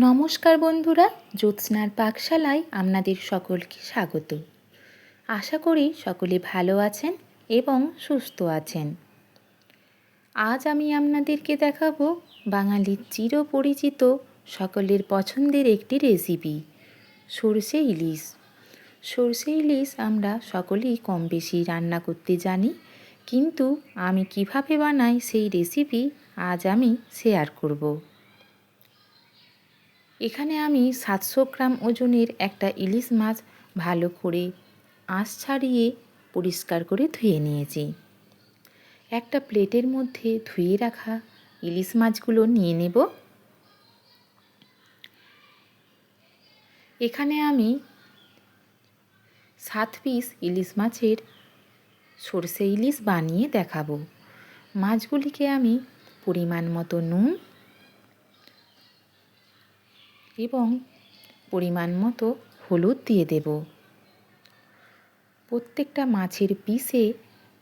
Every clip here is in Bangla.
নমস্কার বন্ধুরা, জ্যোৎস্নার পাকশালায় আপনাদের সকলকে স্বাগত। আশা করি সকলে ভালো আছেন এবং সুস্থ আছেন। আজ আমি আপনাদেরকে দেখাবো বাঙালির চিরপরিচিত সকলের পছন্দের একটি রেসিপি, সরষে ইলিশ। সরষে ইলিশ আমরা সকলেই কম বেশি রান্না করতে জানি, কিন্তু আমি কিভাবে বানাই সেই রেসিপি আজ আমি শেয়ার করব। এখানে আমি 700 গ্রাম ওজনের একটা ইলিশ মাছ ভালো করে আঁশ ছাড়িয়ে পরিষ্কার করে ধুয়ে নিয়েছি। একটা প্লেটের মধ্যে ধুয়ে রাখা ইলিশ মাছগুলো নিয়ে নেব। এখানে আমি 7 পিস ইলিশ মাছের সরষে ইলিশ বানিয়ে দেখাবো। মাছগুলিকে আমি পরিমাণ মতো নুন এবং পরিমাণ মতো হলুদ দিয়ে দেব। প্রত্যেকটা মাছের পিসে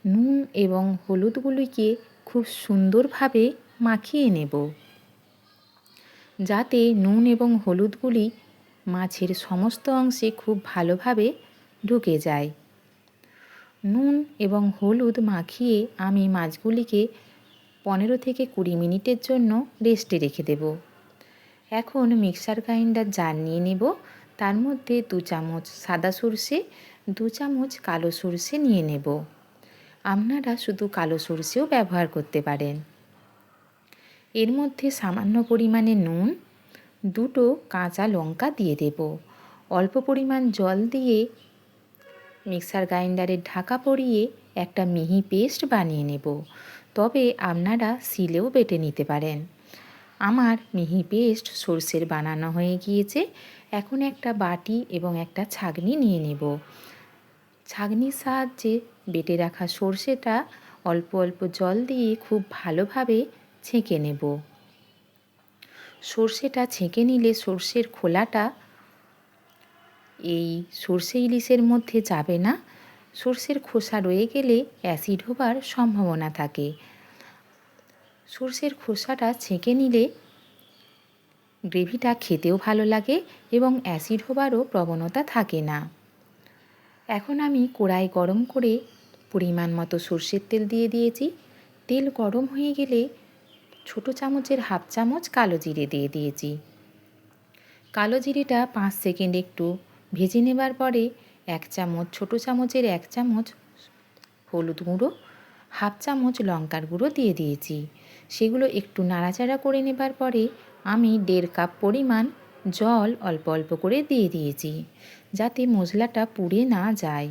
নুন এবং হলুদগুলিকে খুব সুন্দরভাবে মাখিয়ে নেব, যাতে নুন এবং হলুদগুলি মাছের সমস্ত অংশে খুব ভালোভাবে ঢুকে যায়। নুন এবং হলুদ মাখিয়ে আমি মাছগুলিকে 15 থেকে 20 মিনিটের জন্য রেস্টে রেখে দেব। এখন মিক্সার গ্রাইন্ডার জার নিয়ে নেব। তার মধ্যে 2 চামচ সাদা সরষে, 2 চামচ কালো সরষে নিয়ে নেব। আপনারা শুধু কালো সরষেও ব্যবহার করতে পারেন। এর মধ্যে সামান্য পরিমাণে নুন, 2টো কাঁচা লঙ্কা দিয়ে দেব। অল্প পরিমাণ জল দিয়ে মিক্সার গ্রাইন্ডারের ঢাকা পরিয়ে একটা মিহি পেস্ট বানিয়ে নেব। তবে আপনারা শিলেও বেটে নিতে পারেন। আমার মিহি পেস্ট সরষের বানানো হয়ে গিয়েছে। এখন একটা বাটি এবং একটা ছাঁকনি নিয়ে নেব। ছাঁকনির সাহায্যে বেটে রাখা সরষেটা অল্প অল্প জল দিয়ে খুব ভালোভাবে ছেঁকে নেব। সরষেটা ছেঁকে নিলে সরষের খোলাটা এই সরষে ইলিশের মধ্যে যাবে না। সরষের খোসা রয়ে গেলে অ্যাসিড হবার সম্ভাবনা থাকে। সরষের খোসাটা ছেঁকে নিলে গ্রেভিটা খেতেও ভালো লাগে এবং অ্যাসিড হবারও প্রবণতা থাকে না। এখন আমি কড়াই গরম করে পরিমাণ মতো সরষের তেল দিয়ে দিয়েছি। তেল গরম হয়ে গেলে ছোট চামচের হাফ চামচ কালো জিরে দিয়ে দিয়েছি। কালো জিরেটা 5 সেকেন্ড একটু ভেজে নেবার পরে 1 চামচ ছোট চামচের 1 চামচ হলুদ গুঁড়ো, হাফ চামচ লঙ্কার গুঁড়ো দিয়ে দিয়েছি। সেগুলো একটু নাড়াচাড়া করে নেবার পরে আমি 1.5 কাপ পরিমাণ জল অল্প অল্প করে দিয়ে দিয়েছি, যাতে মশলাটা পুড়ে না যায়।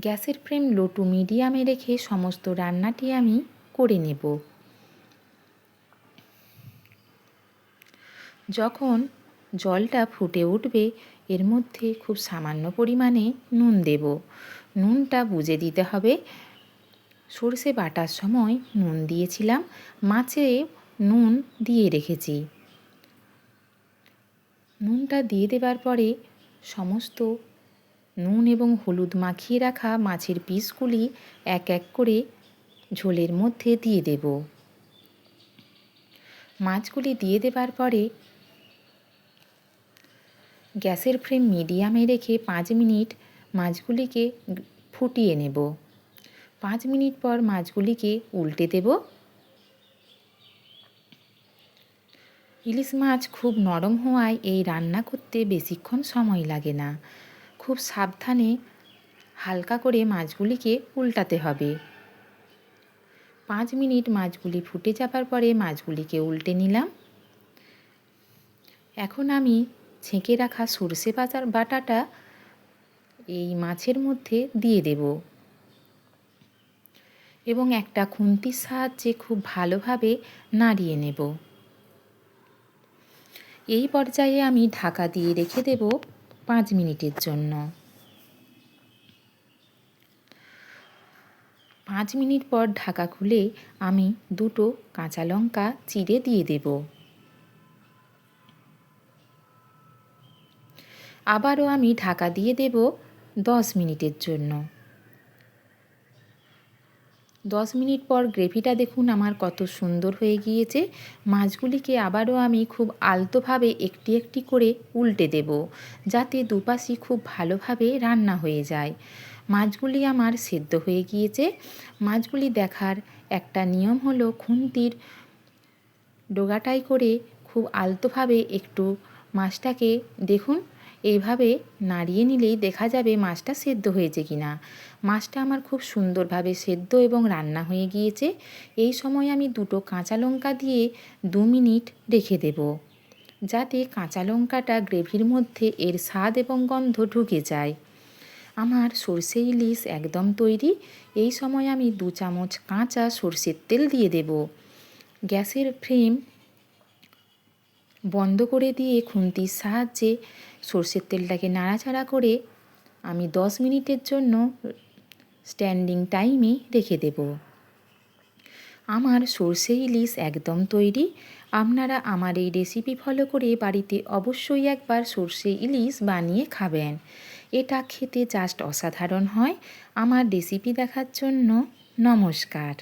গ্যাসের ফ্লেম লো টু মিডিয়ামে রেখে সমস্ত রান্নাটি আমি করে নেব। যখন জলটা ফুটে উঠবে এর মধ্যে খুব সামান্য পরিমাণে নুন দেব। নুনটা বুঝে দিতে হবে। সরষে বাটার সময় নুন দিয়েছিলাম, মাছে নুন দিয়ে রেখেছি। নুনটা দিয়ে দেবার পরে সমস্ত নুন এবং হলুদ মাখিয়ে রাখা মাছের পিসগুলি এক এক করে ঝোলের মধ্যে দিয়ে দেব। মাছগুলি দিয়ে দেবার পরে গ্যাসের ফ্লেম মিডিয়ামে রেখে 5 মিনিট মাছগুলিকে ফুটিয়ে নেব। 5 মিনিট পর মাছগুলিকে উল্টে দেব। ইলিশ মাছ খুব নরম হওয়ায় এই রান্না করতে বেশিক্ষণ সময় লাগে না। খুব সাবধানে হালকা করে মাছগুলিকে উল্টাতে হবে। 5 মিনিট মাছগুলি ফুটে যাবার পরে মাছগুলিকে উল্টে নিলাম। এখন আমি ছেঁকে রাখা সরষে বাটাটা এই মাছের মধ্যে দিয়ে দেব এবং একটা খুন্তির সাহায্যে খুব ভালোভাবে নাড়িয়ে নেব। এই পর্যায়ে আমি ঢাকা দিয়ে রেখে দেব 5 মিনিটের জন্য। 5 মিনিট পর ঢাকা খুলে আমি 2টো কাঁচা লঙ্কা চিড়ে দিয়ে দেব। আবারও আমি ঢাকা দিয়ে দেব 10 মিনিটের জন্য। 10 মিনিট পর গ্রেভিটা দেখুন আমার কত সুন্দর হয়ে গিয়েছে। মাছগুলিকে আবারও আমি খুব আলতোভাবে একটি একটি করে উল্টে দেব, যাতে দুপাশই খুব ভালোভাবে রান্না হয়ে যায়। মাছগুলি আমার সেদ্ধ হয়ে গিয়েছে। মাছগুলি দেখার একটা নিয়ম হলো খুন্তির ডগাটাই করে খুব আলতোভাবে একটু মাছটাকে দেখুন এইভাবে নাড়িয়ে নিলেই দেখা যাবে মাছটা সেদ্ধ হয়েছে কিনা। মাছটা আমার খুব সুন্দরভাবে সেদ্ধ এবং রান্না হয়ে গিয়েছে। এই সময় আমি 2টো কাঁচা লঙ্কা দিয়ে 2 মিনিট রেখে দেব, যাতে কাঁচা লঙ্কাটা গ্রেভির মধ্যে এর স্বাদ এবং গন্ধ ঢুকে যায়। আমার সর্ষে ইলিশ একদম তৈরি। এই সময় আমি 2 চামচ কাঁচা সর্ষের তেল দিয়ে দেব। গ্যাসের ফ্লেম বন্ধ করে দিয়ে খুন্তির সাহায্যে সর্ষের তেলটাকে নাড়াচাড়া করে আমি 10 মিনিটের জন্য স্ট্যান্ডিং টাইমে রেখে দেব। আমার সর্ষে ইলিশ একদম তৈরি। আপনারা আমার এই রেসিপি ফলো করে বাড়িতে অবশ্যই একবার সর্ষে ইলিশ বানিয়ে খাবেন। এটা খেতে জাস্ট অসাধারণ হয়। আমার রেসিপি দেখার জন্য নমস্কার।